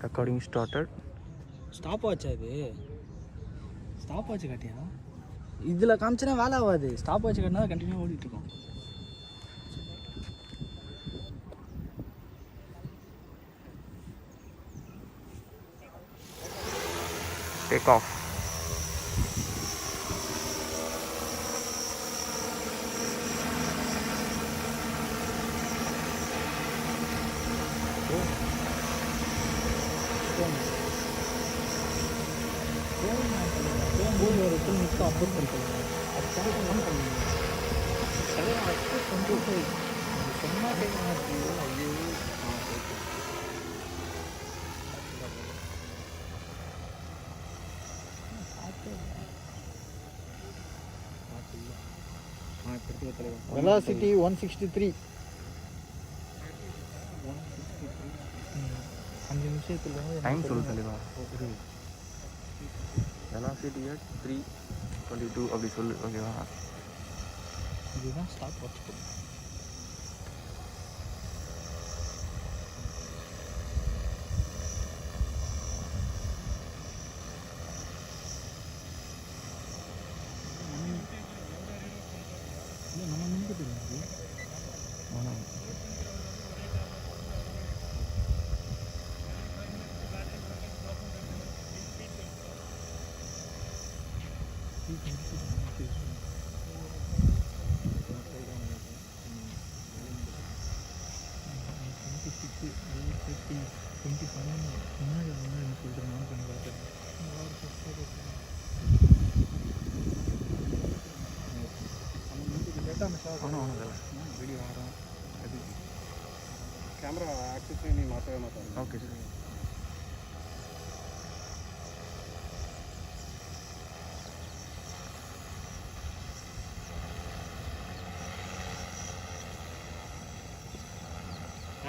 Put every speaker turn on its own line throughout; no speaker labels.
Recording started.
Stop வாட்சா இது? Stop watch காட்டியா? இதில் காமிச்சனா வேலை ஆகாது. ஸ்டாப் வாட்ச் காட்டினா தான் கண்டினியூ ஓடிட்டுருக்கோம்.
Take off.
போது ஒரு ஃபுல் மிஸ்க்கு அப்லோட் பண்ணிக்கலாம். அது கரெக்டாக ஆன் பண்ணுங்க. கரெக்டாக அப்லோட் பண்ணிட்டு சொன்னா கேட்க மாட்டீங்க. ஐயோ
வெலாசிட்டி 163.
5 நிமிஷத்துல
டைம் சொல்லு தலைவா. வெலாசிட்டி 3:22 அப்படி சொல்லு. ஓகேவா?
இதுதான் ஸ்டாப் வாட்ச் போடும். நம்ம முன்னுக்கு தெரியாது.
வீடியோ ஆகிறோம்.
கேமரா ஆக்சஸ் நீ மாற்றவே மாட்டாங்க.
Okay sir.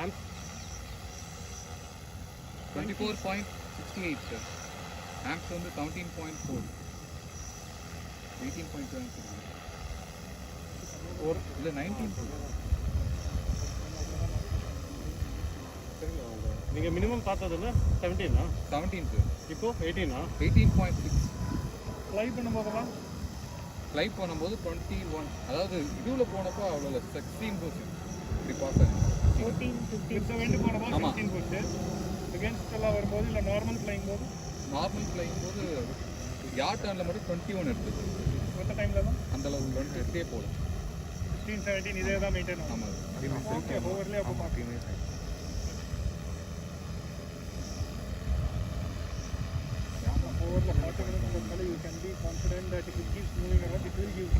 Amp
24.68 sir. Amps வந்து 17.4. 18.7
ஒரு
இல்லை 19.
நீங்கள் மினிமம் பார்த்ததுன்னா 17
sir.
இப்போ 18
18.6.
ஃப்ளை பண்ணும்போதெல்லாம்
ஃப்ளை பண்ணும்போது 21. அதாவது இதுவில் போனப்போ அவ்வளோ 16 போச்சு. இப்படி பாஸ் ஆகும்
14-15 வேண்டி போனப்போ
ஆமாம்.
15 போச்சு. அகேன்ஸ்ட் எல்லாம் வரும்போது இல்லை நார்மல் ஃப்ளைங் போது
போது யார் டர்னில் மட்டும் 21 எடுத்தது.
மற்ற டைமில் தான்
அந்த அளவு 20 போல
16-17 இதே தான் மெயின்டைன் ஆகும்.
ஆமாம்.
ஓகே ஓவர்லேயே அப்போ பார்க்கலாம். ஓவரில் பார்த்துக்கணும். You can be confident that it keeps moving around. It will give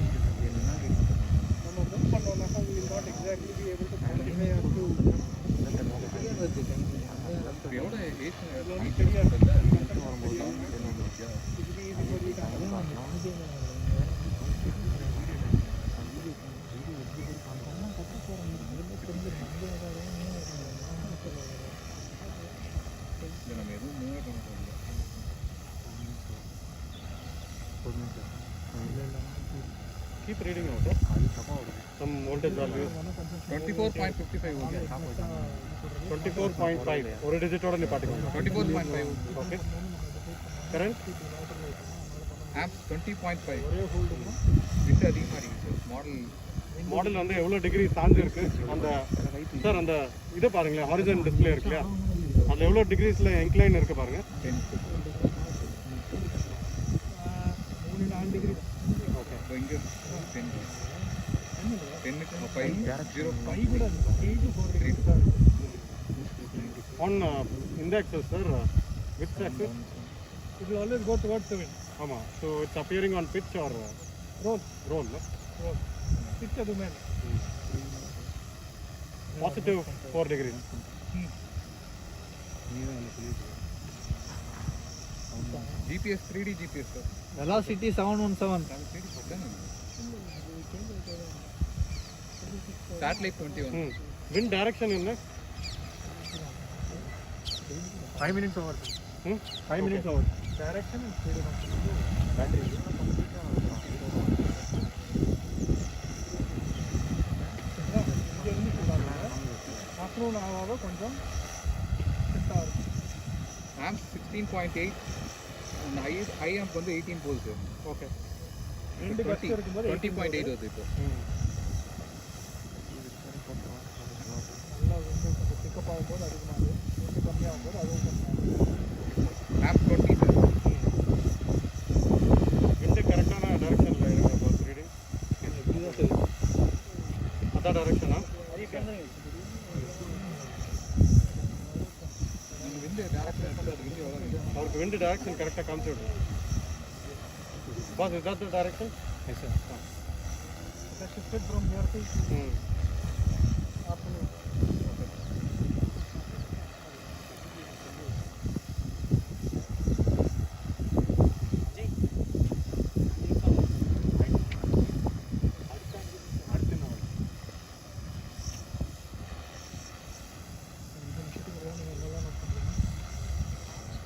நம்ம மூவ் பண்ணோம்னாக்கா we will not exactly be able to quantify as to
எவ்வளோ ஏஜ்
தெரியாது.
வரும்போது
நம்ம எதுவும் மூவே பண்ண போகல.
keep reading out. Some voltage values
24.55 okay.
24.5 ஒரு டிஜிட்டோட நிப்பாட்டிக்கோங்க.
24.5
ஓகே. Current
amps 20.5. விட்டு அதிகமாக இருக்குது சார்.
மாடல் வந்து எவ்வளோ டிகிரி சாஞ்சு இருக்கு அந்த சார் அந்த இதை பாருங்களேன். ஹாரிசன் டிஸ்பிளே இருக்கு இல்லையா, அதில் எவ்வளோ டிகிரிஸில் இன்க்ளைன் இருக்கு பாருங்க.
10 டிகிரி. ஓகே. இப்போ இங்கே 10க்கு 5
on in the axis sir, which axis? It will always go towards the wind. ஆமாம். So it's appearing on pitch or roll no? Roll. Pitch அது மேலே. Positive 4 degrees.
GPS 3D GPS sir.
Velocity 717.
Satellite 21.
Wind direction என்ன?
5 minutes over.
5 minutes over.
Direction and speed of battery.
Afternoon ஆகாத கொஞ்சம் set ஆகும்.
Amp 16.8 and high amp வந்து 18 போகுது sir.
Okay. 2 கஸ்ட் இருக்கும்போது
20.8 வருது இப்போ.
நல்லா வந்து கொஞ்சம் பிக்கப் ஆகும்போது அதிகமாகுது, விண்டு கம்மியாகும் போது அதுவும் கம்மியாகும்.
Amp 20 sir.
விண்டு கரெக்டான டைரக்ஷனில் இருக்க பஸ் ரீடிங் அதான் டைரக்ஷனா?
நீங்கள் விண்டு டேரக்ஷன் அது விண்டு எவ்வளோ இருக்கு?
அவருக்கு விண்டு டைரக்ஷன் கரெக்டாக காமிச்சு விடுங்க. Boss is that the direction? Yes sir.
Shifted from here to afternoon.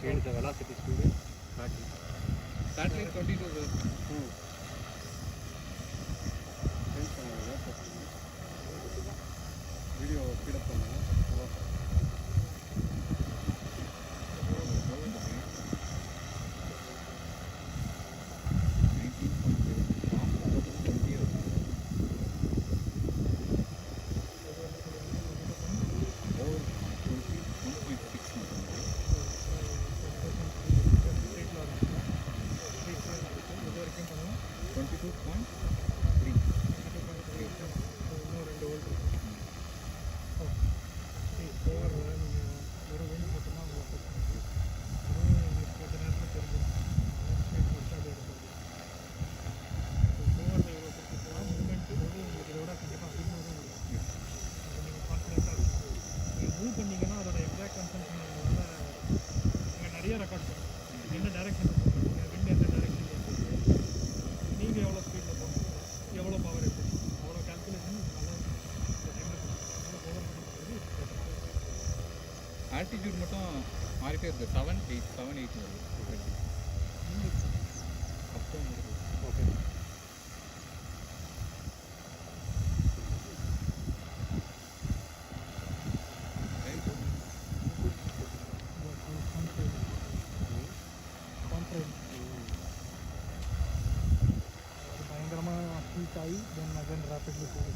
Change the velocity speed.
Satellite 22 sir.
Video speed up பண்ணுங்க.
பண்ணிங்கன்னா அதோட எக்ஸாக்ட் கன்சம்ஷன் நீங்கள் நிறைய ரெக்கார்ட் பண்ணுங்கள். என்ன டைரக்ஷனில் போகிறீங்க, விண்ட் எந்த டைரக்ஷனில் இருக்குது, நீங்கள் எவ்வளோ ஸ்பீடில் போகணும், எவ்வளோ பவர் இருக்குது, அவ்வளோ கால்குலேஷன் நல்லா இந்த டைமில் நல்லா பவர் பண்ணுறது.
ஆல்டிடியூட் மட்டும் மாறிட்டே இருக்குது. 7-8 வருது. அப்போ
ஓகே.
பயங்கரமாக ஹீட் ஆகி தென் அகேன் ரேப்பிட்லி போகுது.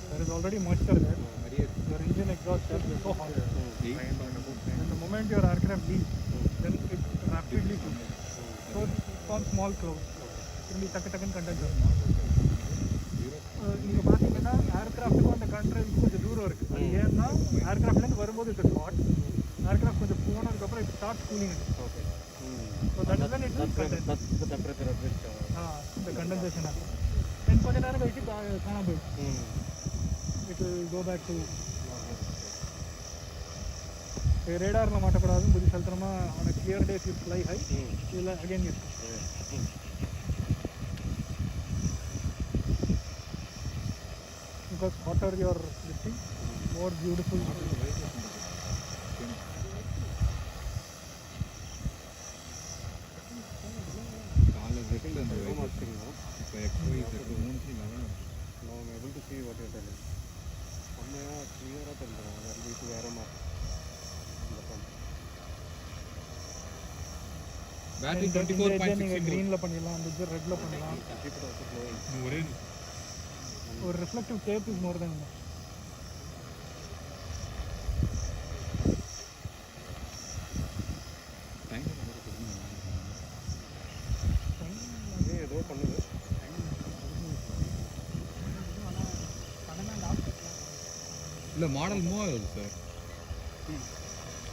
There is already moisture there. Your engine exhaust is so hot. And the moment your aircraft leaves, then it rapidly cools. So it's on small clouds. இப்படி டக்கு டக்குன்னு கண்டென்ஸ் ஆகும். நீங்கள் பார்த்தீங்கன்னா ஏர்க்ராஃப்ட்டுக்கும் அந்த கண்ட்ரோலுக்கு கொஞ்சம் தூரம் இருக்குது. அது ஏன்னா ஏர்க்ராஃப்ட்லேருந்து வரும்போது இட்ஸ் ஹாட், ஏர்க்ராஃப்ட் கொஞ்சம் போனதுக்கப்புறம் it start cooling.
Okay.
So that is when it will condense.
That's the temperature at which
இந்த கண்டென்சேஷன் ஆகும். தென் கொஞ்ச நேரம் கழிச்சு காணாம போயிடும். It will go back to ரேடாரில் மாட்டக்கூடாதுன்னு புத்திசாலித்தனமாக on a clear day if you fly high, இதில் அகெயின் இருக்கும். Because hotter your this thing, more beautiful.
காலை வெட்டில் அந்த இப்போ XY Z 3 11
now I'm able to see what you're telling. செம்மையாக கிளியராக தெரிஞ்சிடும். அது இது வேற மாதிரி இந்த பம்ப்.
பேட்டரி
நீங்கள்
24.6
க்ரீனில் பண்ணிடலாம், அந்த இது ரெட்டில் பண்ணலாம்.
Keep it also flowing.
ஒரே
ஒரு reflective tape is more then
time
ஏதோ பண்ணுது.
இல்லை மாடல் மூவ் ஆகுது சார்.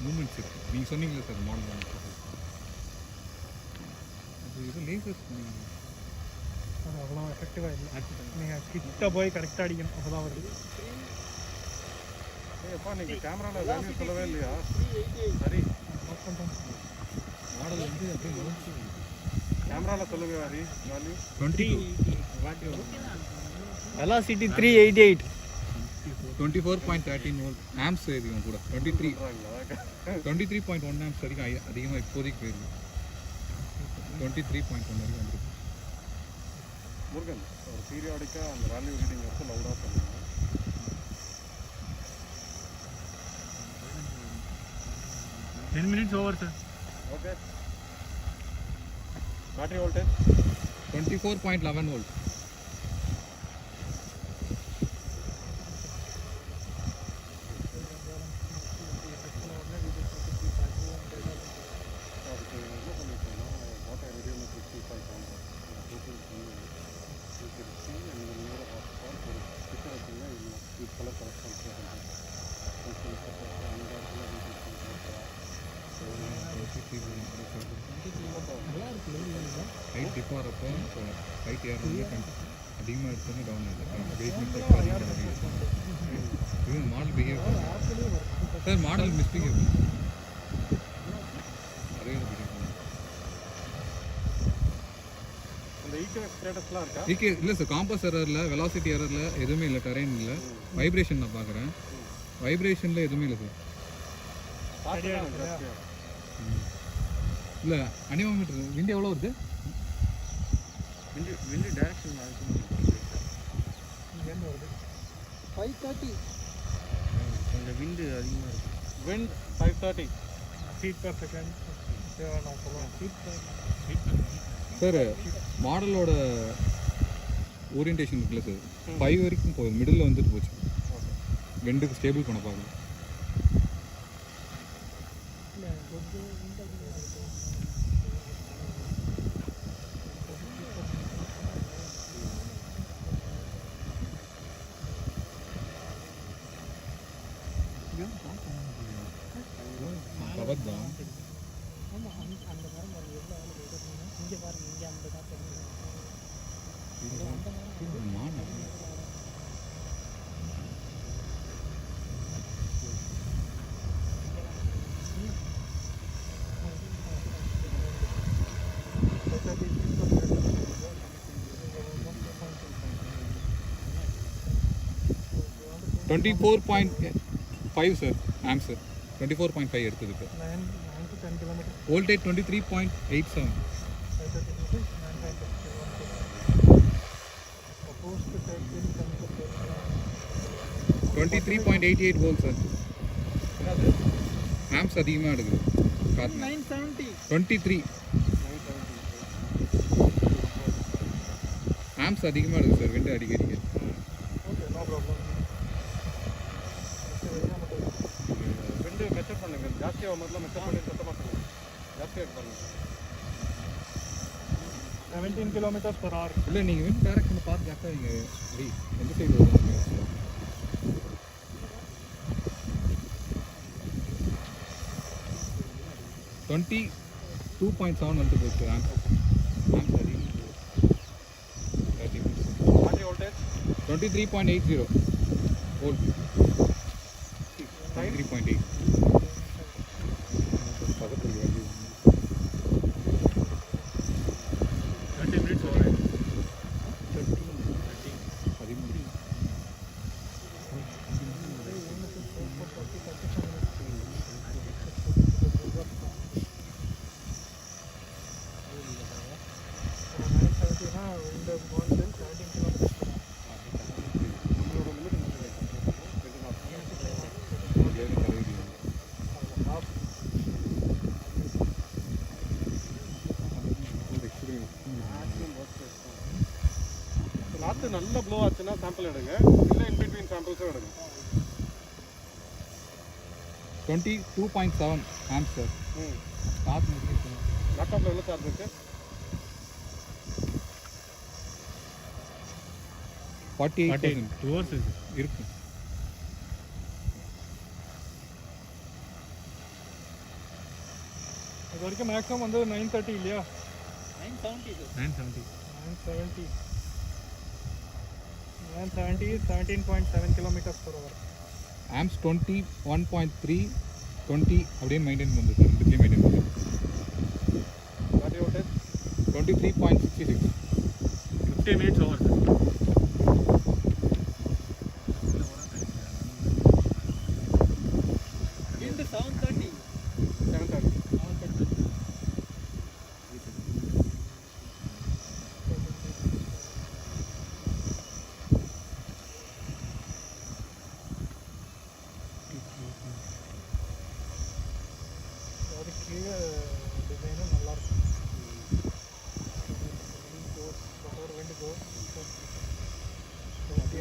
மூமெண்ட்ஸ் இருக்குது. நீங்கள் சொன்னீங்களே சார் மாடல் மூமெண்ட்ஸ் அது இது லேசஸ்
அது அவ்வளோ எஃபெக்டிவாக இல்லை. நீங்கள் கிட்ட போய் கரெக்டாக அடிக்கணும், அப்போ தான் வருது.
ஏப்பா நீங்கள் கேமராவில் வேல்யூ சொல்லவே இல்லையா? சரி,
நோட் பண்ணுறோம்.
மாடல் வந்து அப்படியே
கேமராவில் சொல்லுங்க Hari value.
20
velocity 388.
24.13 volt amps இருக்கும் கூட 23.1 ஆம்ப்ஸ் வரைக்கும் அதிகமாக இப்போதைக்கு போயிருக்கு. 23.1 வரைக்கும் வந்துருக்கு.
முருகன் ஒரு பீரியாடிக்காக அந்த வேல்யூ ரீடிங் எடுத்து லவுடாக சொல்லுங்கள்.
10 minutes over, sir.
Okay. Battery voltage?
24.11 volts. Height dip ஆகிறப்போ ஹைட் ஏறணும்னா அதிகமாக எடுத்தோன்னே டவுன் ஆகிடுது வெயிட் இது model behave sir model misbehave நிறைய
இந்த ஈக்குவல் ஸ்டேட்டஸ்லாம் இருக்கா?
இல்லை சார் காம்பஸ் எரரில் வெலாசிட்டி எரரில் எதுவுமே இல்லை, டெரெயின் இல்லை. வைப்ரேஷன் நான் பார்க்குறேன், வைப்ரேஷனில் எதுவுமே இல்லை சார். இல்லை அனிமோமீட்டர் விண்ட் எவ்வளோ வருது?
விண்டு டைரக்ஷன்
இங்கேருந்து வருது
530. கொஞ்சம் விண்டு அதிகமாக இருக்கும்.
Wind 530.
feet per second. நான் சொல்லுவேன் feet per
சார் மாடலோட ஓரியன்டேஷன் இருக்குல்ல சார், 5 வரைக்கும் போகுது, மிடில் வந்துட்டு போச்சு. வெண்டுக்கு ஸ்டேபிள் பண்ண பார்க்கணும். கவர் தான் மாடல் 24.5 சார், ஆம் சார் 24.5 எடுத்தது இப்போ.
9 to 10 kilometers.
Voltage 23.87.
Supposed to take in
23.88 volt sir. Amps அதிகமாக எடுக்குது.
970.
23 ஆம்ஸ் அதிகமாக எடுக்குது சார் விண்டு அடிக்கடி.
Okay, no problem.
விண்டு மெஷர் பண்ணுங்க, ஜாஸ்தியாக முதல்ல மெஷர் பண்ணி சுத்தமாக பண்ணுங்க. ஜாஸ்தியாக பண்ணுங்க.
17 kilometers per hour.
இல்லை நீங்கள் விண்ட் டைரக்ஷனை பார்த்து ஜாஸ்தியாக நீங்கள் எந்த சைடு வருவாங்க? 22.7 வந்து போச்சு ஆம்ஸ். ஆம்ஸ் அதிகமாக 23.80 வோல்ட். 23.8 பக்கத்தில் வேல்யூ
30 minutes over.
13
நாற்று நல்லா ப்ளோ ஆச்சுன்னா சாம்பிள் எடுங்க, இல்லை இன்பிட்வீன் சாம்பிள்ஸும் எடுங்க.
22.7 ஆம்ஸ் சார். காற்று
லேப்டாப்பில் எவ்வளோ சார்ஜ் இருக்கு?
48%
2 hours இருக்கு.
இருக்கு.
இது வரைக்கும் மேக்ஸிமம் வந்து 930 இல்லையா?
970.
970 is 17.7 kilometers per hour.
Arms 21.3 20 அப்படியே மெயின்டைன் பண்ணுது சார், ரெண்டுலேயும் மெயின்டைன் பண்ணுது.
Battery voltage
23.66
50 minutes over, sir.
Wind 730.
730.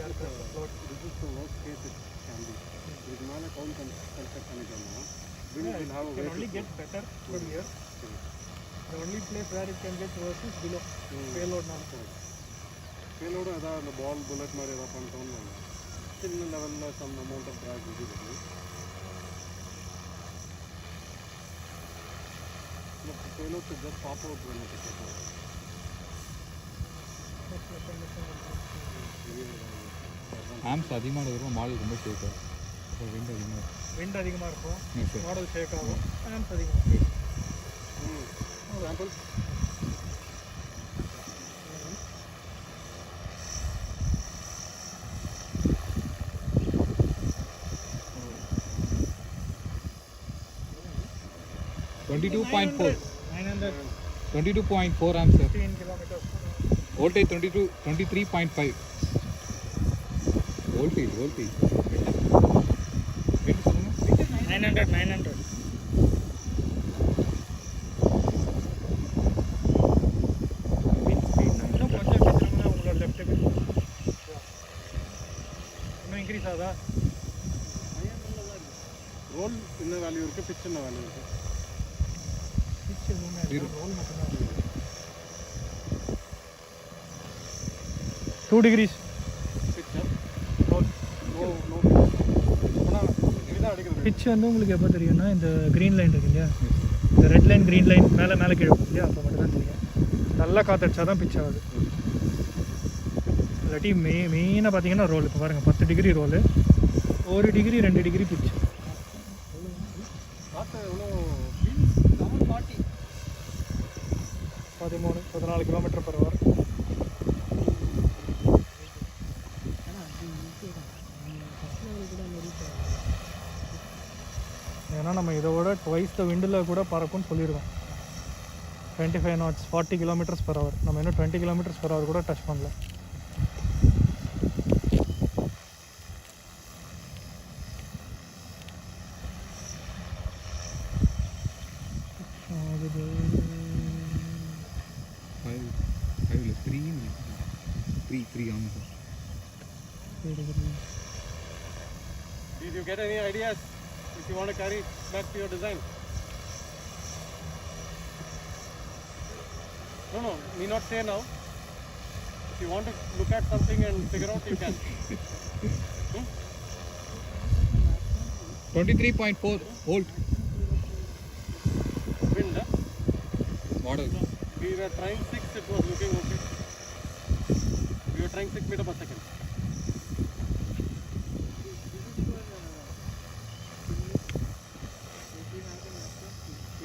Load
This is the worst case it can be. இதுக்கு மேலே கவுண்ட் கன்ஸ்ட்ரக்ட் பண்ணிட்டோம்னா wind will have a
can
way
only
to
get better from here. The only place where it can get worse is below. Payload now.
payload ஏதாவது அந்த பால் bullet மாதிரி ஏதாவது பண்ணிட்டோம்னா சின்ன லெவலில் சம் அமௌண்ட் ஆஃப் ட்ராக் இது இருக்குது. payload should just pop out when it is over.
Amps அதிகமாக இருக்கிறோம் மாடல் ரொம்ப ஷேக் ஆகும். விண்ட் அதிகமாக
Wind அதிகமாக இருக்கும்,
Yes, sir.
மாடல் ஷேக் ஆகும், ஆம்ஸ் அதிகமாக.
Example?
Twenty 900 22.4 amps sir.
15 kilometers.
Voltage 23.5. Voltage. Wind சொல்லுங்க.
900. Wind speed இன்னும் கொஞ்சம் எடுத்துட்டோம்னா உங்களோட லெஃப்ட்டுக்கு இன்னும் இன்க்ரீஸ் ஆகுதா?
ரோல் என்ன வேல்யூ இருக்குது, பிச் என்ன வேல்யூ இருக்குது?
பிச் எதுவுமே இல்லை, ரோல் மட்டும்தான் இருக்குது. 2 degrees
பிச்சர்
ரோல்.
நோ ஆனால் இதுதான் அடிக்கிறது.
பிச் வந்து உங்களுக்கு எப்போ தெரியும்னா இந்த க்ரீன் லைன் இருக்கு இல்லையா, இந்த ரெட் லைன் க்ரீன் லைன் மேலே கீழே இல்லையா, அப்போ மட்டும் தான் தெரியும். நல்லா காற்றடிச்சா தான் பிச் ஆகுது. இல்லாட்டி மெயினாக பார்த்தீங்கன்னா ரோல். இப்போ பாருங்கள் 10 degree roll, 1 degree 2 degree pitch.
காற்று எவ்வளோ
13-14 கிலோமீட்டர் per hour. ஏன்னா நம்ம இதோட ட்வைஸ் த விண்டில் கூட பறக்கும்னு சொல்லியிருக்கோம். 25 knots 40 kilometers per hour. நம்ம இன்னும் 20 kilometers per hour கூட டச் பண்ணல.
Three ஆமாம் sir.
Did you get any ideas if you want to carry back to your design? No, need not say now. If you want to look at something and figure out, you can.
23.4 volt
Wind, huh?
model.
We were trying 6, it was looking okay. We were trying 6 meters per second.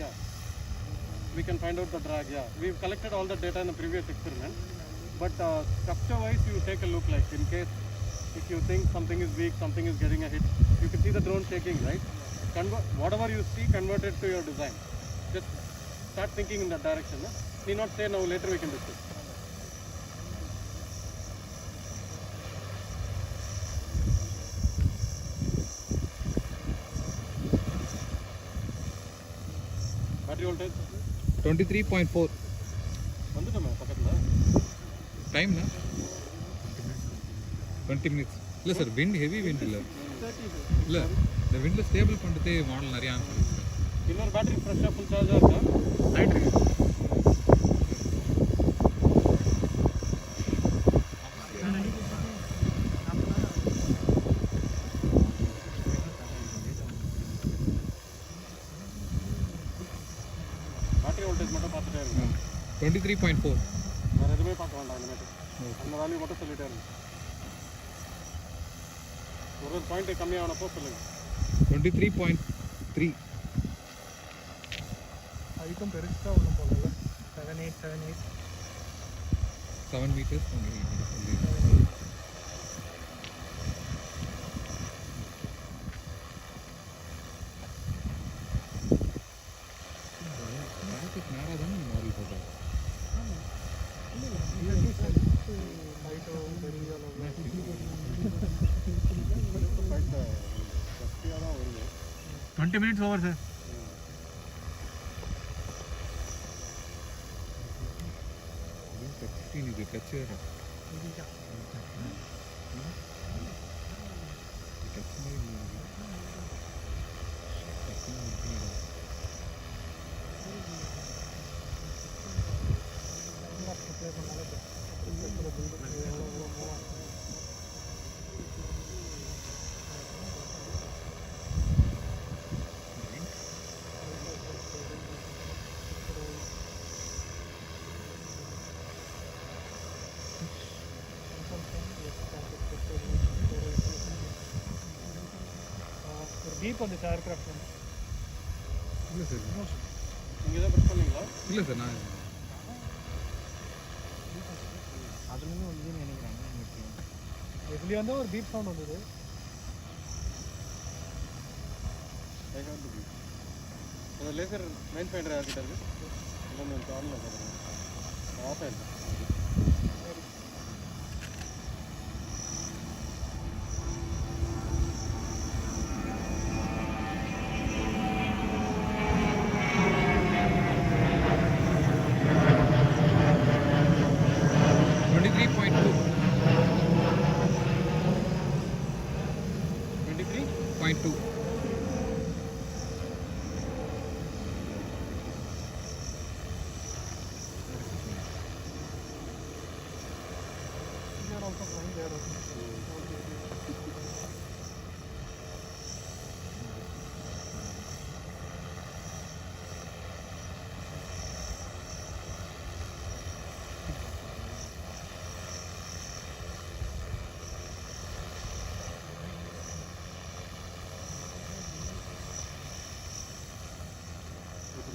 Yeah, we can find out the drag. Yeah, we've collected all the data in the previous experiment, but structure wise you take a look, like in case if you think something is weak, something is getting a hit, you can see the drone shaking, right? Whatever you see, convert it to your design. Just start thinking in that direction. Huh? Need not say now, later we can discuss. Battery voltage
23.4
வந்துட்டோமே பக்கத்தில்.
டைம்னா 20 minutes. இல்லை sir, wind heavy wind இல்லை இந்த விண்டில் stable பண்ணுறதே model நிறையா answer.
இன்னொரு battery ஃப்ரெஷ்ஷாக full சார்ஜாக இருக்கா?
ஆகிட்டு இருக்கு.
பேட்டரி வோல்டேஜ் மட்டும் பார்த்துட்டே இருக்கேன்.
23.4
வேறு எதுவுமே பார்க்க வேண்டாம் இனிமேட்டு. அந்த வேல்யூ மட்டும் சொல்லிட்டே இருங்க. ஒரு பாயிண்ட் கம்மியானப்போ சொல்லுங்கள்.
23.3
அதுக்கும் பெருசாக ஒன்றும் போகல. 7
meters. நேராக தானே மாடல் போட்டோம்.
ஜஸ்தியாக தான் வருது.
20 minutes over சார்.
இது டச் வேறு.
ஜீப் வந்துச்சு ஏர்கிராஃப்ட் வந்து
இல்லை சார்
நீங்கள் தான் ப்ரெஸ் பண்ணீங்களா?
இல்லை சார் நான்
அதுலேருந்து வந்து நினைக்கிறேன்
எதுலேயே வந்து ஒரு பீப் சவுண்ட் வந்தது.
ஐ ஹேவ் டு பி அந்த லேசர் மைண்ட் ஃபைண்டர் யார்கிட்ட இருக்கு? இன்னொன்று ஆன்ல ஆஃப் ஆயிருக்கு.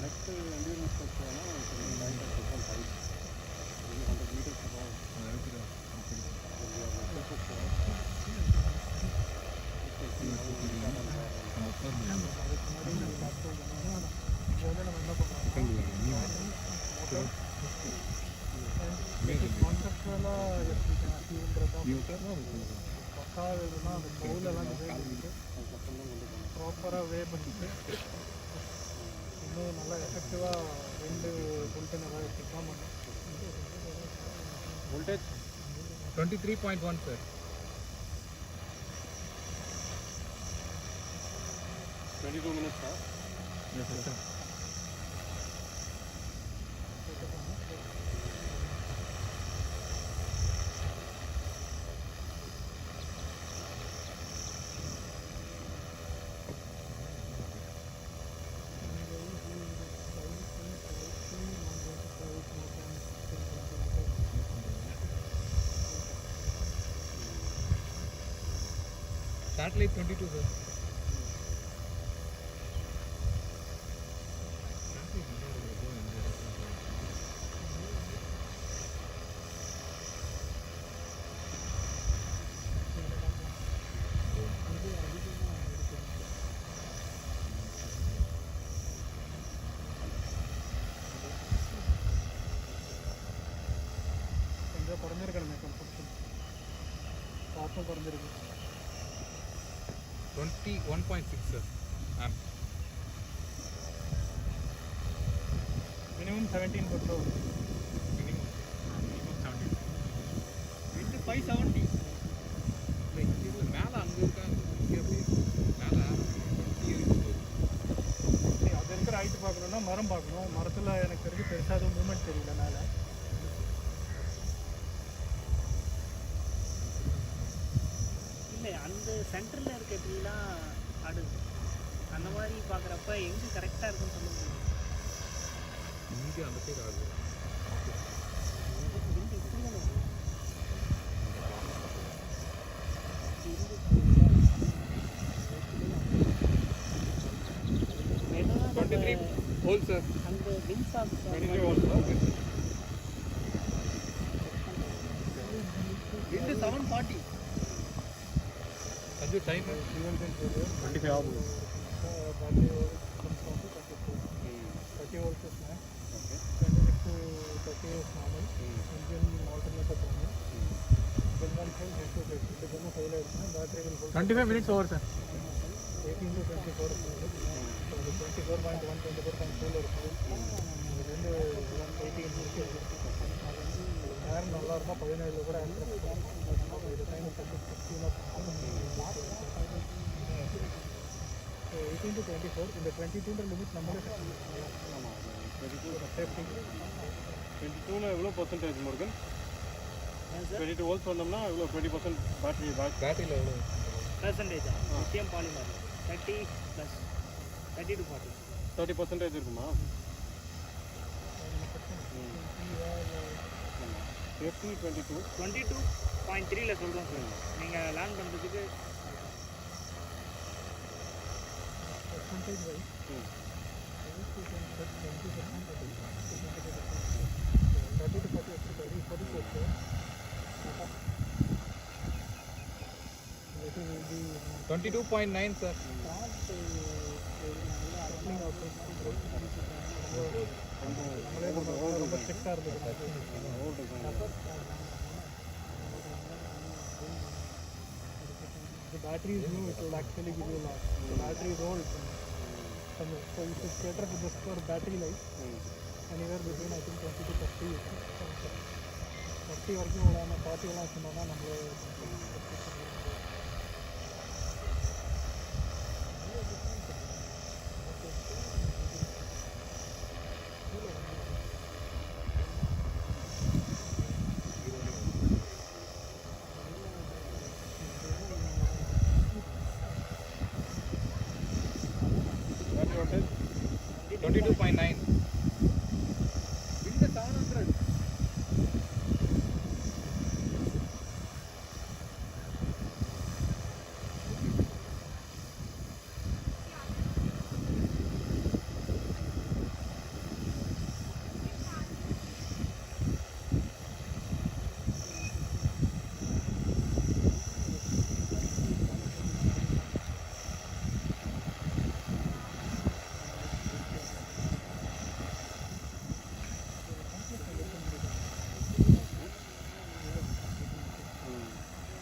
next endurance test வேணா light off different height 100 meters
ப்ராப்பராக வே பண்ணிட்டு இன்னும் நல்லா எஃபெக்டிவாக 2 புல்டன் எல்லாம் எடுத்துக்கலாம் பண்ணேன்.
Voltage
23.1 sir
22 மினிட்ஸா?
satellite 22 sir
கொஞ்சம் குறைஞ்சிருக்கணுமே கன்சப்ஷன் காசும் குறைஞ்சிருக்கு.
21.6 sir amp
minimum 17 petrol
minimum 17
விண்டு 570
இல்லை மேலே அங்கே இருக்கா இங்கே அப்படி மேலே இருக்குது
அது இருக்கிற ஹைட் பார்க்கணுன்னா மரம் பார்க்கணும். மரத்தில் எனக்கு தெரிஞ்சு பெருசாக எதுவும் மூமெண்ட் தெரியல மேலே.
இல்லை அந்த சென்டரில் இருக்க ட்ரீலாம் அடுது அந்த மாதிரி பார்க்குறப்ப எங்கே கரெக்டாக இருக்குன்னு சொல்ல முடியும்.
இங்கே அந்த சைடு ஆகுது
விண்டு இப்படி தானே வரும்.
23 holes sir
அந்த வின்ஸ் ஆஃப்
23 வோல்ட்ஸா?
விண்டு 740
அது டைம்
25 ஆகும்.
30 volts is max.
Okay
26 to 30 is normal. Engine alternator panel. Then one full head to head. The gun fail ஆயிடுச்சுன்னா battery will hold
25 minutes over sir
18 to 24 இருக்கும். So அது 24.1 24.2 இருக்கும். இது ரெண்டு 18 இருக்கு. ஏர் நல்லா இருந்தால் 17 கூட ஆன்சர் இது டைம் 16 So 18 to 24 இந்த 22 லிமிட் நம்மளே
ஆமாம் 22
சேஃப்டி
22ல எவ்வளோ பர்சன்டேஜ் முருகன்?
ஏன் சார்
22 வோல்ட்ஸ் வந்தோம்னா எவ்வளோ 20% பேட்டரி
பேட்டரியில் எவ்வளோ
பர்சன்டேஜா லித்தியம் பாலிமர் 30 ப்ளஸ் 30 to 40
30% இருக்குமா? சேஃப்டி 22
22.3ல சொல்கிறோம் சார். நீங்கள் லேண்ட் பண்ணுறதுக்கு
percentage wise,
Hmm.
I wish we can set 20% or 25%. 30 to 40 actually, 40%. It will be
22.9 sir.
நம்மளே ரொம்ப ஸ்ட்ரிக்டாக இருந்தது. The battery is new, it will actually give you a lot. The battery is old. So you should cater to this for battery life. Anywhere between I think 20 to 30. 30 வரைக்கும் விடாம 40 எல்லாம் சொன்னோம்னா நம்மளே
Battery voltage?
22.9.
Wind 700.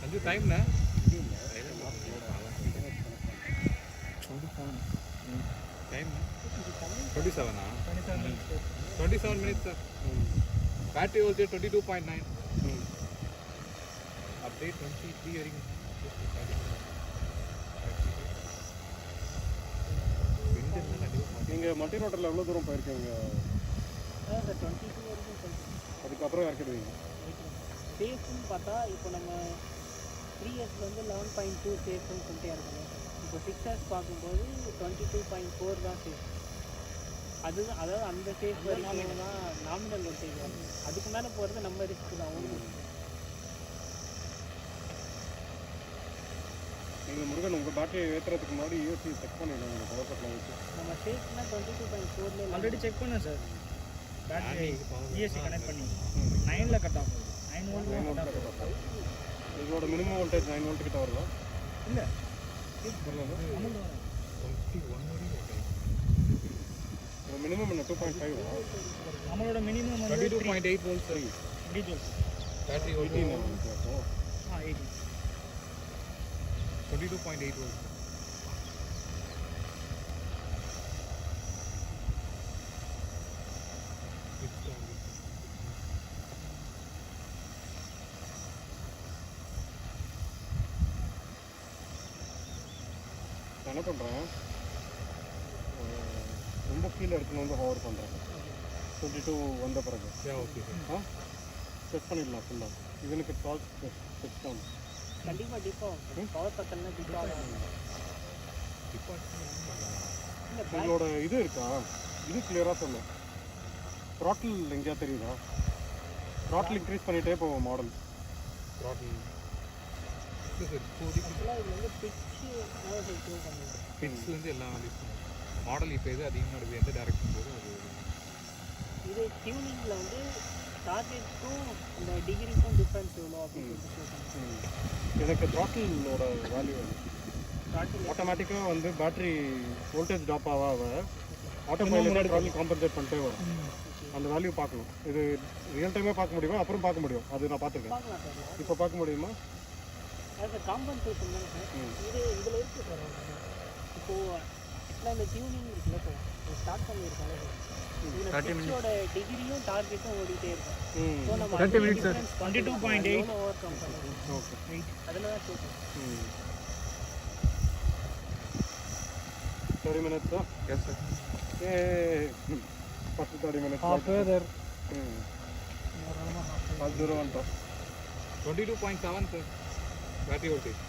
Sanju time na? Time na? 27 na? 27 minutes sir. Battery voltage 22.9. Update 23 hearing.
நீங்கள் multi ரோட்டரில் எவ்வளோ தூரம் போயிருக்கீங்க?
அதான் சார் 22 வரைக்கும் சொல்கிறேன்.
அதுக்கப்புறம் இறக்கிடுவீங்க.
சேஃப்னு பார்த்தா இப்போ நம்ம 3Sல வந்து 11.2 சேஃப்னு சொல்லிட்டே இருக்கணும். இப்போ 6S பார்க்கும்போது 22.4 தான் சேஃப். அதுதான், அதாவது அந்த சேஃப் வரைக்கும் தான் நாமினல் வோல்டேஜ் வரும். அதுக்கு மேலே போகிறது நம்ம ரிஸ்க் தான்.
நீங்கள் முருகன் உங்கள் பேட்டரியை ஏற்றுறதுக்கு முன்னாடி யூஎஸ்சி செக் பண்ணிடுங்க உங்கள் பவர் சப்ளை வச்சு.
நம்ம சேஃப்னா 22.4ல
ஆல்ரெடி செக் பண்ணேன் சார். பேட்டரி இஎஸ்சி கனெக்ட் பண்ணி 9ல் கட் ஆகும். 9 வோல்ட்
9 வோல்ட் கட் ஆகும். இதோட மினிமம் வோல்டேஜ் 9 வோல்ட் கிட்ட வருதா?
இல்லை
மினிமம் என்ன 2.5
நம்மளோட மினிமம் வந்து
22.8 volts sir.
3 joules.
Battery
18
voltage
18.
22.8 volts.
என்ன பண்ணுறேன், ரொம்ப கீழே எடுத்துன்னு வந்து ஹவர் பண்ணுறேன். 22 வந்த பிறகு
Yeah, okay sir.
செக் பண்ணிடலாம் ஃபுல்லாக. இவனுக்கு டால் செக் பண்ணணும்.
கண்டிப்பாக டிப்பாக பவர் பத்தல்னா டிப்பாக இல்லை.
உங்களோட இது இருக்கா? இது கிளியராக சொல்லும். த்ராட்டில் எங்கேயா தெரியுதா? த்ராட்டில் இன்க்ரீஸ் பண்ணிகிட்டே போவோம் மாடல்.
Throttle. இல்லை சார், இப்போதைக்கு
ஆக்சுவலாக இது வந்து பிச்சு சேவ் பண்ணுவோம்.
பிட்ஸ்லேருந்து எல்லாம் மாடல் இப்போ எது அதிகமாக இருக்குது, எந்த டேரக்ஷன் போதும் அது.
இது டியூனிங்கில் வந்து டார்கெட்டுக்கும் இந்த டிகிரிக்கும் டிஃப்ரென்ஸ் எவ்வளோ அப்படின்னு சொல்லிட்டு ஷோ பண்ணுவோம்.
எனக்கு த்ராட்டிலோட வேல்யூ
டாட்டில்
ஆட்டோமேட்டிக்காக வந்து பேட்டரி வோல்டேஜ் ட்ராப் ஆக ஆட்டோமேட்டிக்காக த்ராட்டில் காம்பன்சேட் பண்ணிட்டே வரும். அந்த வேல்யூ பார்க்கணும். இது ரியல் டைமே பார்க்க முடியுமா? அப்புறம் பார்க்க முடியும். அது நான் பார்த்துருக்கேன்.
பார்க்கலாம் சார்.
இப்போ பார்க்க முடியுமா?
அது காம்பன்சேஷன் தானே சார். இது இதில் இருக்குது சார். இப்போது ஆக்சுவலாக இந்த டியூனிங் இருக்குல்ல சார், ஸ்டார்ட் பண்ணியிருக்காங்க சார். இதில் பிச்சோட டிகிரியும் டார்கெட்டும் ஓடிட்டே இருக்கும். ஸோ நம்ம
30 minutes sir. 22.8
ஓவர் கம் பண்ணணும்.
ஓகே.
அதில் தான் ஷோ பண்ணுவோம்.
30 minutes.
Yes sir.
First 30 minutes.
halfway there.
Half zero on top.
22.7 sir. Battery voltage.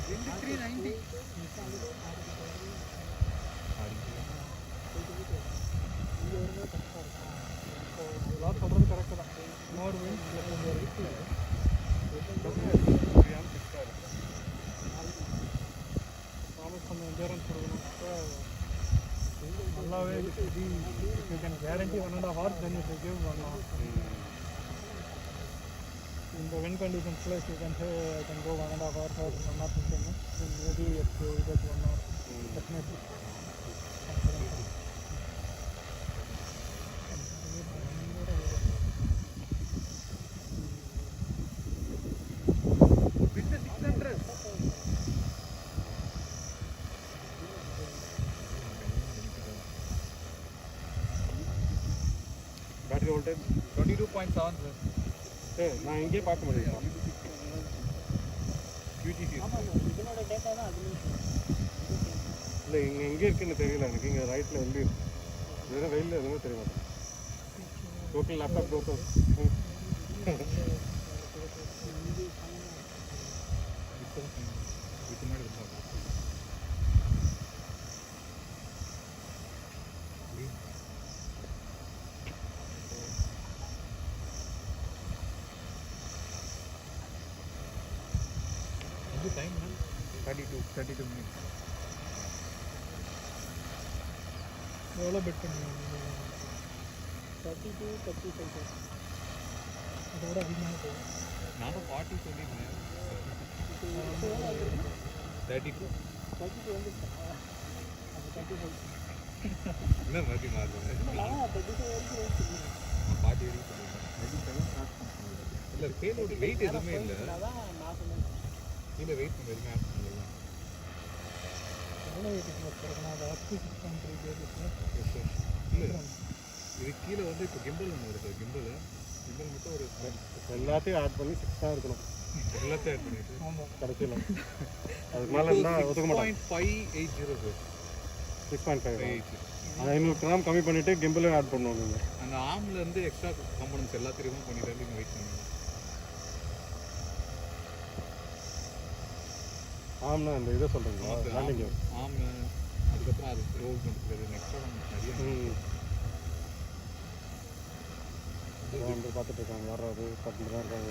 2390.
எல்லாரும் சொல்கிறது கரெக்டு தான். மோர் விண்ட் ப்ளஸ் கொஞ்சம் இருக்குது. ப்ராமிஸ் கொஞ்சம் என்ஜாரன்ஸ் கொடுக்கும். you can guarantee 1.5 hours, then you should give 1 hour. In the wind conditions place, you can say I can go 1.5 hours or 1 hour 15 minutes. Then maybe if you get 1 hour, definitely.
Battery voltage
22.7 sir.
நான் இங்கேயே பார்க்க முடியுமா?
QGC
இதனோட data தான் அதுலேயும்
இல்லை இங்கே எங்கே இருக்குன்னு தெரியல எனக்கு. இங்கே ரைட்டில் எல்டி இருக்கு. வெறும் வெயிலில் எதுவுமே தெரிய மாட்டேன். டோட்டல் லேப்டாப் டோட்டல்
இதுக்கு முன்னாடி இருந்தாங்க. இது டைம் 32 minutes.
எவ்வளோ பெட் பண்ணுவீங்க?
32 35
அதோட அதிகமாக போகும்.
நானும் 40 சொல்லியிருந்தேன். 32
32 வந்து அது 35
என்ன மாதிரி மாறுது?
நான் 35 வரைக்கும்
நான் 40 வரைக்கும் சொல்லியிருக்கேன். இல்லை பேலோட வெயிட் எதுவுமே இல்லை.
அதான் நான் சொன்னேன்.
கீழே வெயிட் நம்ம எதுவுமே ஆட் பண்ணல.
எவ்வளோ வெயிட் வச்சுருக்கேன்? அது up to 6.3 kg.
இல்லை இது கீழே வந்து இப்போ கிம்பல் ஒன்று வருது. கிம்பல் மட்டும் ஒரு
எல்லாத்தையும் ஆட் பண்ணி 6 தான் இருக்கணும்
எல்லாத்தையும் ஆட் பண்ணிட்டு
ஆமாம்.
கடைசியில். அதுக்கு மேலே இருந்தால் ஒதுக்க மாட்டேன்.
6.580 சார்.
6.5 500 கிராம் கம்மி பண்ணிவிட்டு கிம்பிளும் ஆட் பண்ணுவோம் நீங்கள்.
அந்த ஆர்ம்ல இருந்து எக்ஸ்ட்ரா காம்பனன்ட்ஸ் எல்லாத்தையும் பண்ணிட்டு நீங்கள் வெயிட் பண்ணுங்க.
ஆம்னா இந்த இதை சொல்கிறீங்களா? லேண்டிங்
ஆர்ம் அதுக்கப்புறம் அது ரோல் பண்ணுறது எக்ஸ்ட்ரா நிறைய
வந்து பார்த்துட்டு இருக்காங்க. யாராவது பார்த்துட்டு தான் இருக்காங்க.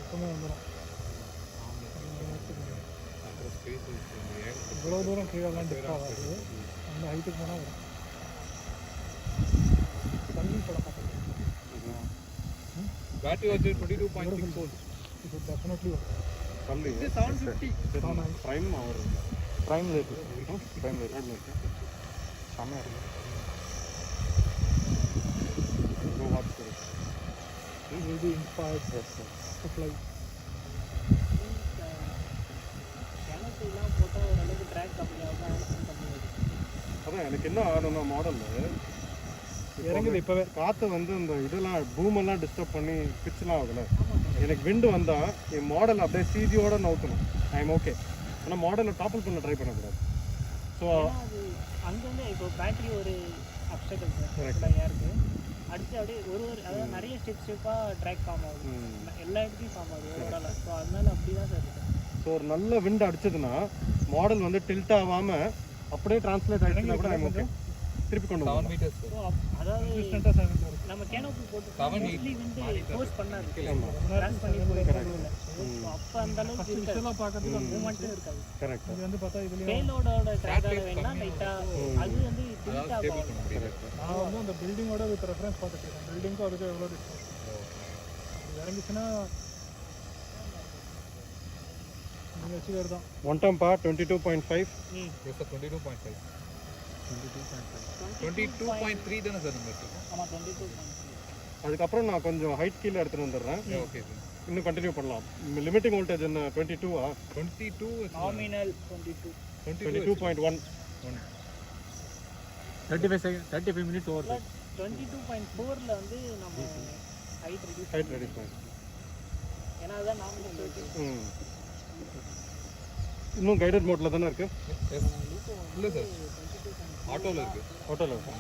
எப்பவுமே வந்துடும்.
அப்புறம் ஸ்பேஸ்
இவ்வளோ தூரம் கீழெல்லாம் டிப் ஆகாது. அந்த ஹைட்டுக்கு போனால் வரும். தண்ணி போட மாட்டேன்.
பேட்டரி வச்சு 22.6 volts.
இது டெஃபினெட்லி வரும்.
கல்லி
இது 750.
ப்ரைம் அவர் ப்ரைமில் இருக்கு. ப்ரைமில் இருக்கு. செம்மையாக இருக்கு. வாட்ச் இருக்கு.
It will be inspired to fly.
கேனோலாம் போட்டால் ஓரளவுக்கு ட்ராக் கம்மியாகும், ஆக்சிடென்ட் கம்மியாகும்.
அதான் எனக்கு என்ன ஆகணும்னா மாடலில்
இறங்குது இப்போவே.
காற்று வந்து இந்த இதெல்லாம் பூமெல்லாம் டிஸ்டர்ப் பண்ணி பிச்செலாம் ஆகுதுல்ல. எனக்கு விண்டு வந்தால் என் மாடல் அப்படியே சிஜியோட நவுத்தணும். I am okay. ஆனால் மாடலை டாப்பிள் பண்ண ட்ரை பண்ணக்கூடாது. ஸோ
அது அங்கங்கே இப்போ பேட்டரி ஒரு அப்டக்கல்
Correct.
சார் ஏருக்கு அடுத்து அப்படியே ஒரு அதாவது நிறைய ஸ்டெப்பாக ட்ராக் ஃபார்ம் ஆகுது. எல்லா இடத்துலையும் ஃபார்ம் ஆகுது ஓவராலாக. ஸோ அதனால அப்படி தான் சார் இருக்குது.
ஸோ ஒரு நல்ல விண்டு அடிச்சதுன்னா மாடல் வந்து டில்ட் ஆகாமல் அப்படியே டிரான்ஸ்லேட் ஆகிடுச்சுன்னா கூட ஐ ஓகே. திருப்பி கொண்டு
7
வரலாம்.
meters
ஸோ அதாவது
Consistent-ஆ 7 வரும்.
நம்ம கேனோப்பி போட்டு
7, 8
மோஸ்ட்லி வந்து ஃபோர்ஸ் பண்ணாது.
ஆமாம்
கிராஸ் பண்ணி போயிடுறது. ஸோ அப்போ அந்த அளவுக்கு இருக்காது,
இதெல்லாம் பார்க்கறதுக்கு
மூமெண்ட்டும் இருக்காது.
கரெக்ட்.
இது வந்து பார்த்தா இதுலேயும்
பேலோடோட ட்ராக்கால வேணா லைட்டாக அது வந்து
அதாவது
டில்ட்
ஸ்டேபிள்
ஆகும்.
பண்ண முடியாது.
நான் வந்து அந்த பில்டிங்கோட வித் ரெஃபரன்ஸ் பார்த்துட்டு இருக்கேன். பில்டிங்க்கும் அதுக்கு எவ்வளோ டிஸ்டன்ஸ் இறங்கிச்சுன்னா நீங்கள் வச்சுக்கிறது தான்.
ஒன் டம்பா 22.5.
Yes sir, 22.5. 22.3 தானே சார் நம்ம வச்சிருக்கோம்.
ஆமாம் 22.3.
அதுக்கப்புறம் நான் கொஞ்சம் ஹைட் கீழே எடுத்துகிட்டு வந்துடுறேன்.
Okay sir.
இன்னும் கண்டினியூ பண்ணலாம். லிமிட்டிங் வோல்டேஜ் என்ன 22
22
நாமினல் 22.
22.1.
35 minutes over.
22.4ல வந்து நம்ம ஹைட் ரெடியூஸ்
ஹைட் ரெடி பண்ணி
ஏன்னா அதுதான் நாமினல் 30.
இன்னும் கைடட் மோட்டில் தானே இருக்குது.
இல்லை சார் ஆட்டோவில் இருக்குது.
ஹோட்டலில் இருக்கு.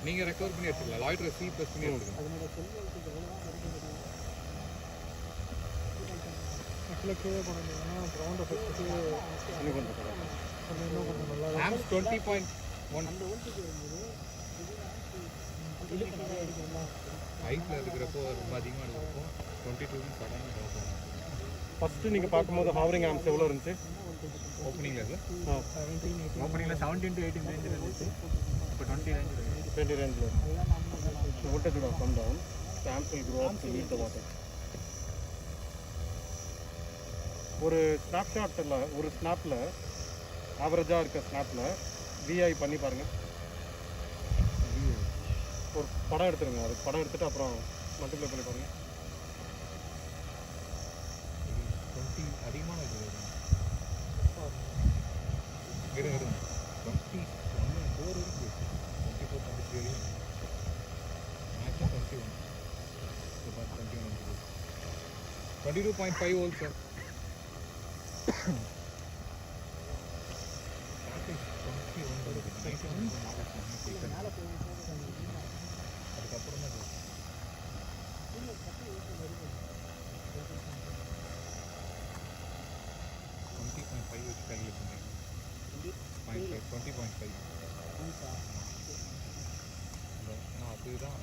நீங்கள் ரெக்கவர் பண்ணி எடுத்துக்கலாம். லாய்டரை சி ப்ளஸ் பண்ணி எடுத்துக்கலாம்.
அதனோட செல் வோல்டேஜ் எவ்வளோ தான் கிடைக்கிறது.
ஆக்சுவலாக கீழே போனீங்கன்னா கிரவுண்ட் எஃபெக்ட்டுக்கு
இன்னும் கொஞ்சம் correct.
இன்னும் கொஞ்சம் நல்லா
ஆம்ஸ் 20.1
அந்த வோல்டேஜ் வந்து இது பண்ணி தான் எடுக்கணுமா?
ஹைட்டில் இருக்கிறப்போ ரொம்ப அதிகமாக இருக்கிறப்போ 22 சடனாக ட்ராப் ஆகும்.
ஃபஸ்ட்டு நீங்கள் பார்க்கும்போது ஹாவரிங் ஆம்ஸ் எவ்வளோ இருந்துச்சு?
ஓப்பனிங்கில் சார்
ஆ
17-18
ஓப்பனிங்கில் 17 to 18 ரேஞ்சில் இருந்துச்சு.
20 range. So voltage will come down. The amp will grow up to meet the water. ஒரு ஸ்னாப்ஷாட்டில் ஒரு ஸ்னாப்பில் ஆவரேஜாக இருக்க ஸ்னாப்பில் விஐ பண்ணி பாருங்கள். ஒரு படம் எடுத்துருங்க, அது படம் எடுத்துகிட்டு அப்புறம் மல்டிப்ளை பண்ணி பாருங்கள்.
20 அதிகமான இது இரு 21 4 இருக்கு 24 23 மேக்ஸிமம் 21 about 21 22.5 volts sir. அதுக்கப்புறம் தான் 20.5 வச்சு கால்குலேட் பண்ணுறேன். 20.5 ஆனால் அதுதான்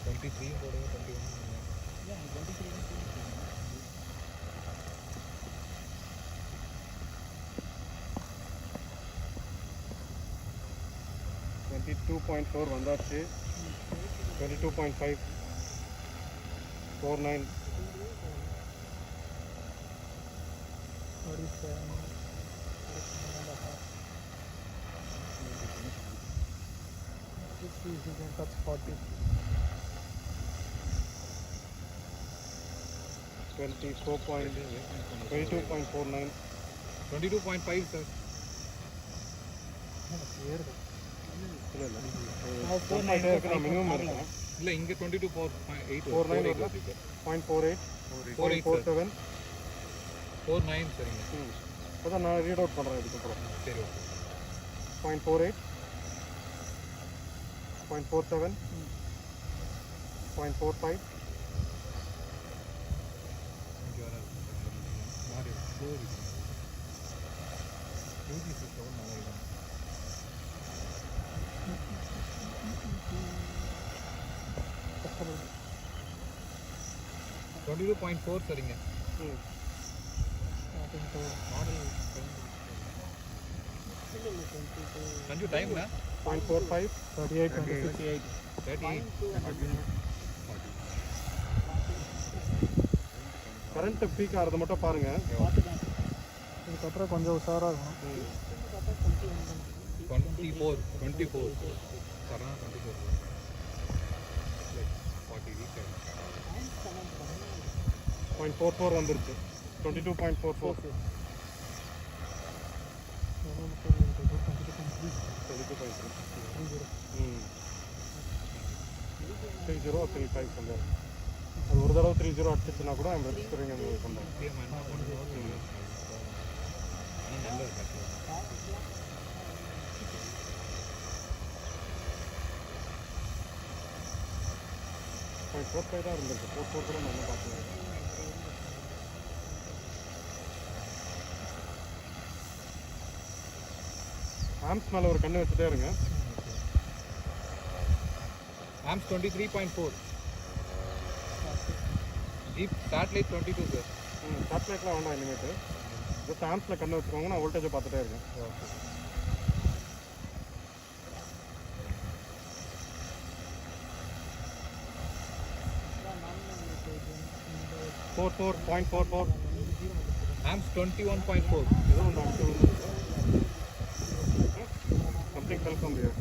23 போடுங்க 21
22.4 வந்தாச்சு. 22.5 49 22.49
22.5 சார்.
மினிமம் இருக்கும்.
இல்லை இங்கே 22.8
49
இருக்கு.
0.48
48
47
49 சரிங்க.
அதான் நான் ரீட் அவுட் பண்ணுறேன் இதுக்கப்புறம்.
சரி ஓகே.
0.48 0.47 0.45
இங்கே வர மாதிரி ஸ்லோ இருக்கு. யூஜி சிஸ்டம் நல்லா இருக்கும். 22.4 சரிங்க. மாடல் சஞ்சு டைம்ல
0.45 38 28 கரண்ட் பீக் ஆகிறது மட்டும் பாருங்க. இதுக்கப்புறம் கொஞ்சம் உஷாராக இருக்கும்.
24 சரணா 24 40 வீக்
0.44 வந்துருச்சு. 22.44 30 35 somewhere. அது ஒரு தடவை 30 அடிச்சுன்னா கூட நம்ம ரெஜிஸ்டரிங் அந்த பண்ணுறோம்.
நல்லது
0.45 தான் இருந்திருக்கு. 44 கூட நம்ம பார்க்கலாம். ஆம்ஸ் மேலே ஒரு கண்ணு வச்சுட்டே இருங்க.
ஆம்ஸ் 23.4 ஜீப் சேட்டலைட் 22 சார்.
சேட்டலைட்லாம் வேண்டாம் இனிமேட்டு. ஜஸ்ட் ஆம்ஸில் கண்ணு வச்சுக்கோங்க. நான் வோல்டேஜை பார்த்துட்டே இருக்கேன்.
ஓகே.
0.44
ஆம்ஸ் 21.4
ஏதோ ஒன்று அடிச்சு something fell from here.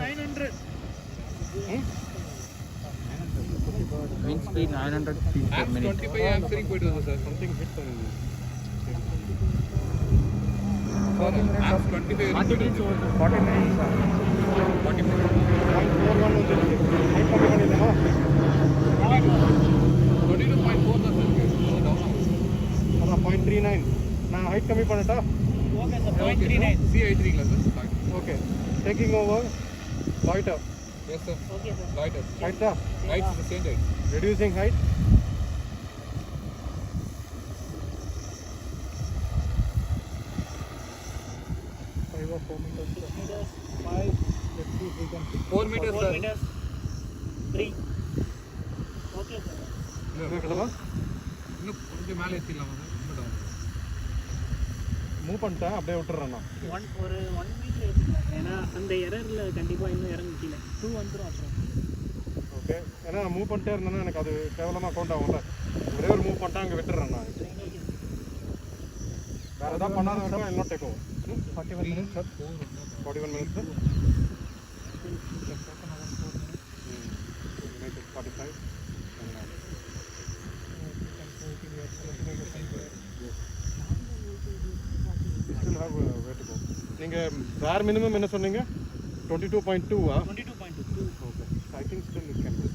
900
Wind speed 900 feet per
amps
minute.
25 amps வரைக்கும் போயிட்டு வருது சார்.
சம்திங் ஹிட்
ஆம்ஸ் 25 வரைக்கும்
40 minutes. 40 minutes.
0.41 வந்துருச்சு. ஹைட் கம்மி பண்ணிடலாமா?
22.4 தான் சார் இருக்கு. டவுன் ஆகும்.
அதான் 0.39. நான் ஹைட் கம்மி பண்ணட்டா?
ஓகே சார் 0.39
CI3 சார்.
Okay. Taking over loiter.
Yes sir.
Okay sir
loiter.
ஹைட்டா?
Right to change right.
Reducing height. 5 or 4 meters. 5. Let's see if we can.
4 meters
4
sir.
meters 3 okay sir
இன்னும் கிளம்பா?
இன்னும் கொஞ்சம் மேலே ஏற்றிடலாமா sir? ரொம்ப down.
Move பண்ணிட்டேன் அப்படியே விட்டுறேன் நான்.
ஒரு 1 வீக்ல ஏற்றிக்கலாம். ஏன்னா அந்த எரரில் கண்டிப்பாக இன்னும் இறங்கிக்கல 2 வந்துடும் அப்புறம்.
ஓகே, ஏன்னா மூவ் பண்ணிட்டே இருந்தேன்னா எனக்கு அது கேவலமாக கவுண்ட் ஆகும்ல. ஒரே ஒரு மூவ் பண்ணிட்டேன் அங்கே விட்டுறேன் நான். வேறு எதாவது பண்ணாத வரைக்கும் எல்லாம் take over.
41 minutes sir.
41 minutes. Make it 45. We still have way to go. நீங்கள் bare minimum என்ன சொன்னீங்க? 22.2
22.2.
Okay. I think still it can go.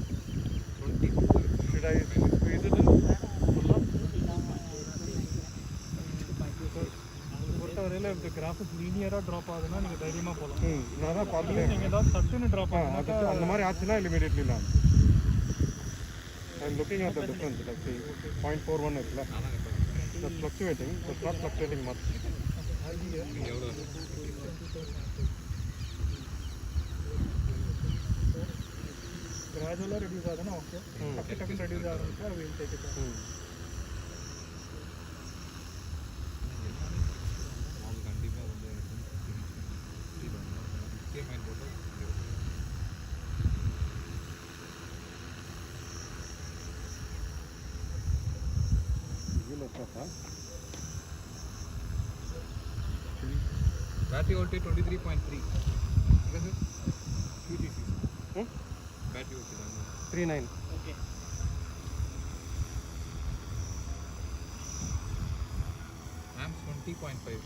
22. Should I squeeze it in?
பொறுத்தவரையில் இந்த கிராஃபிக் லீனியராக ட்ராப் ஆகுதுன்னா நீங்கள் தைரியமாக போகலாம்.
நான் தான் பார்த்துட்டேன்.
நீங்கள் ஏதாவது சட்டுன்னு ட்ராப் ஆகுதுனாக்கா
அந்த மாதிரி ஆச்சுன்னா immediately நான் I'm looking at the difference. Like see, 0.41 இருக்குல்ல, that's fluctuating. It's not fluctuating much.
எவ்வளோ
கிராஜுவலாக ரெடியூஸ் ஆகுதுன்னா ஓகே. டக்கு ரெடியூஸ் ஆகுதுன்னா வில் டேக் இட்.
மாடல் கண்டிப்பாக வந்து மைண்ட் போட்டு battery voltage 23.3. Okay sir. QGC. Battery voltage
39.
Okay.
amps 20.5. 20.5.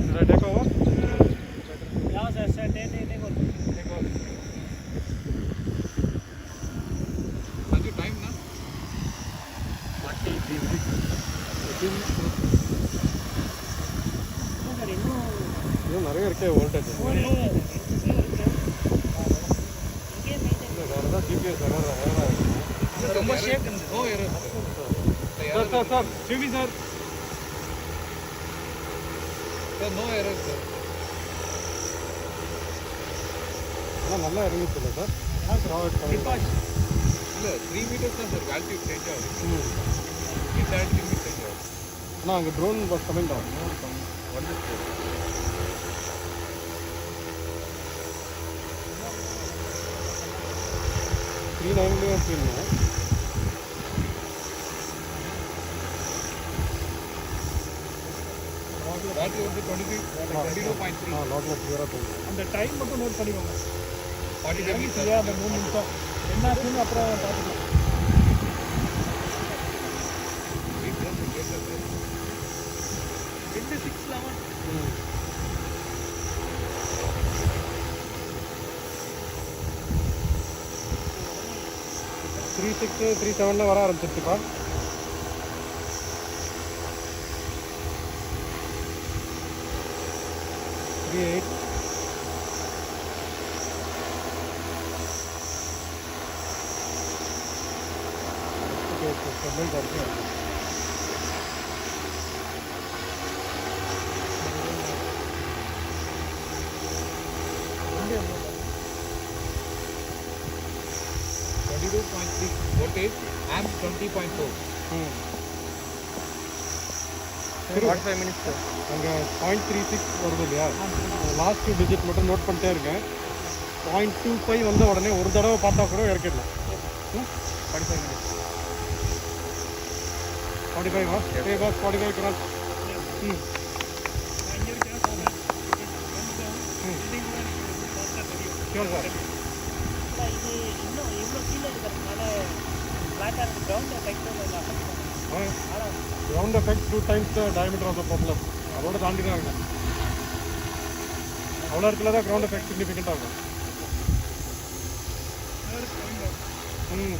Should I take over?
Yeah, sir, take over.
Sanju, time na?
Sir இன்னும்
இன்னும் நிறைய இருக்கே வோல்டேஜ்.
இங்கே மெயின்டைன்
வேறு ஏதாவது ஜிபிஎஸ் வேறு
ரொம்ப ஷேக் இருந்தது.
No error.
Sir CV sir
Sir, no error sir.
ஆனால் நல்லா இறங்கிச்சு இல்லை சார்?
இல்லை 3 meters தான் சார் altitude change ஆகுது. இந்த altitude change ஆகுது.
ஆனால் அங்கே ட்ரோன் வாஸ் கமிங் டவுன்.
வந்துச்சு.
த்ரீ நைன்லேயும் வச்சுருந்தோம்.
Battery வந்து 22.3.
லாட்டில் கிளியராக போகுது.
அந்த டைம் மட்டும் நோட் பண்ணிக்கோங்க.
47 meters.
சரியா அந்த 3 நிமிஷம் என்னாச்சுன்னு அப்புறம் பார்த்துக்கலாம்.
ரெண்டு 611.
36, 37 வர ஆரம்பிச்சிருச்சுப்பா. 38. Okay, stabilize ஆயிடுச்சு.
voltage, amps 20.4.
45 minutes அங்கே 0.36 வருது இல்லையா? லாஸ்ட் 2 டிஜிட் மட்டும் நோட் பண்ணிட்டே இருக்கேன். 0.25 வந்த உடனே ஒரு தடவை பார்த்தா கூட இறக்கிடலாம். 45 minutes. 45 okay boss 45 cross. Sure sir.
இது இன்னும் இவ்வளோ கீழே இருக்கிறதுனால ஃப்ளாட்டாக இருக்குது. கிரவுண்ட் எஃபெக்ட் கொஞ்சம் அஃபெக்ட் பண்ணும். ஆனால்
Ground effect 2 times the diameter of the propeller. அதோட தாண்டி தான் இருக்கும். அவ்வளோ இருக்குல்ல தான் ground effect significant ஆகும்.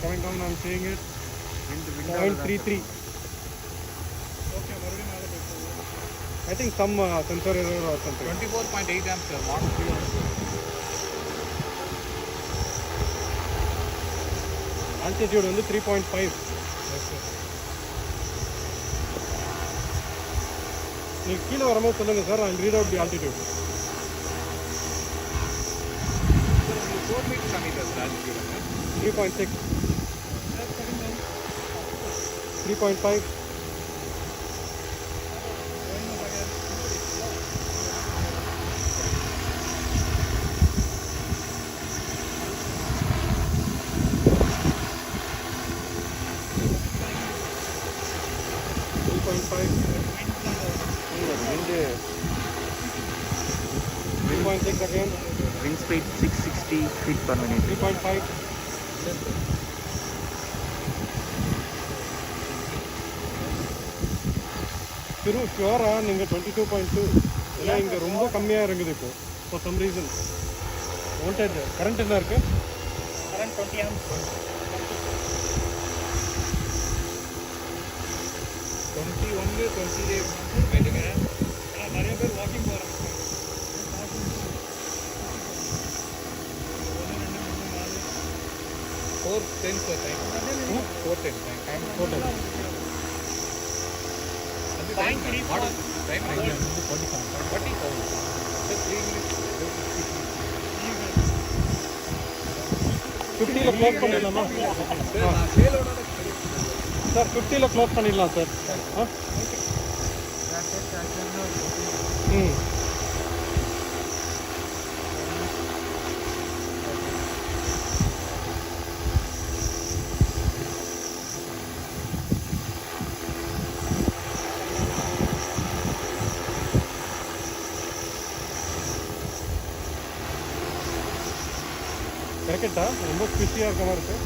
Coming down, I'm seeing it. 0.33.
Okay மறுபடியும் மேலே போயிட்டு
I think some sensor error or something.
24.8 amps sir. Model 3.
altitude வந்து 3.5. நீங்கள் கீழே வரும்போது சொல்லுங்கள் sir, I'll read out the altitude.
4 meters காமிக்கிறது altitude.
3.6, 3.5, 3.6 again,
Wind speed 660 feet per minute.
3.5, திரு ஷுவரா நீங்கள் 22.2, ஏன்னா இங்கே ரொம்ப கம்மியாக இருக்குது இப்போ for some reason. Voltage current என்ன இருக்குது?
Current 20 amps.
21 20 ஆயிட்டுங்க.
ஆனால் நிறைய பேர் வாக்கிங் போகிறாங்க.
4:10 sir time. 4:10 time.
410.
அது time model time right. 40 pounds. Sir 3 minutes.
50ல் close பண்ணிடலாமா
Sir நான் சேலோட
சார்? 50ல் க்ளோஸ் பண்ணிடலாம் சார். ஆ ம் கரெக்டா? ரொம்ப ஸ்குஷியாக இருக்க மாதிரி இருக்குது.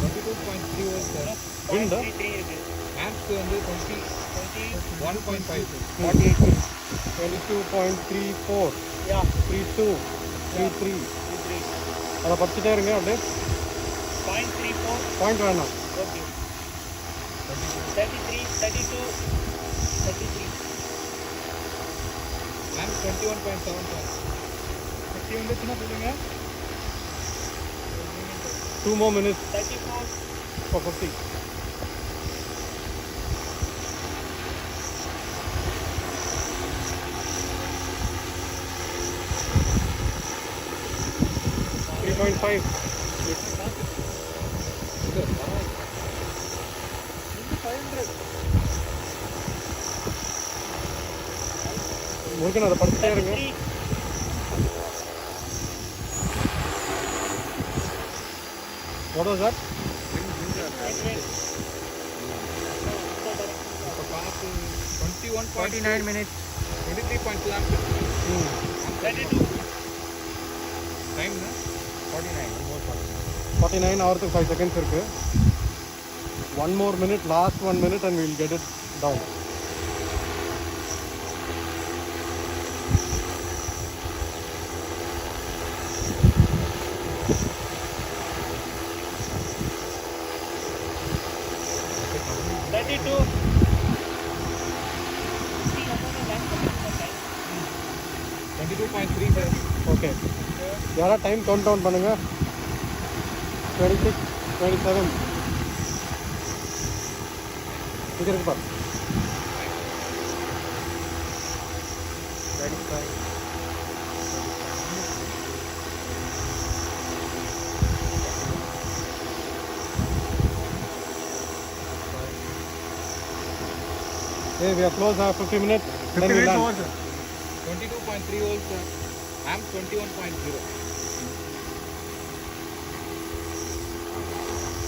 22.3 volts sir.
விண்டா
3 இருக்கு.
Amps வந்து 21.5.
22.34,
Yeah.
32, 33.
3.
அதை படிச்சுட்டே இருங்க அப்படியே.
0.34.
பாயிண்ட் வேணாம்.
Okay. 33, 32, 33.
Amps 21.7 sir.
50 வந்துச்சுன்னா சொல்லுங்க.
2 more minutes
34.
for 50. .5. முருகன் அதை படிச்சுட்டே இருங்க.
33.
What was that?
இப்போ பார்த்து 21.2
49 minutes.
23.2
32.
time na
49 ஆகிறதுக்கு 5 seconds இருக்கு. 1 more minute, last 1 minute and we'll get it down. Okay, யாரா டைம் கவுண்ட் டவுன் பண்ணுங்க. 26, 27 இங்கே இருக்கு பாரு.
35.
Hey, we are close now. 50 minutes.
50
then we
minutes
land.
over, sir.
22.3 volts sir. Amps 21.0.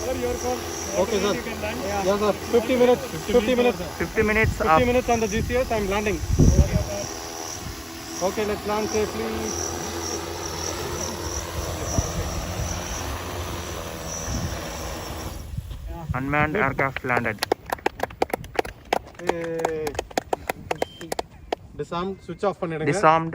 Sir, your call.
Okay, sir.
You can land.
Yes, sir. 50 minutes. 50 minutes.
50 minutes
50
up.
minutes on the GCS. I'm landing. Okay, let's land safely.
Unmanned aircraft landed.
Hey. Disarmed. Switch off பண்ணிடுங்க.
Disarmed.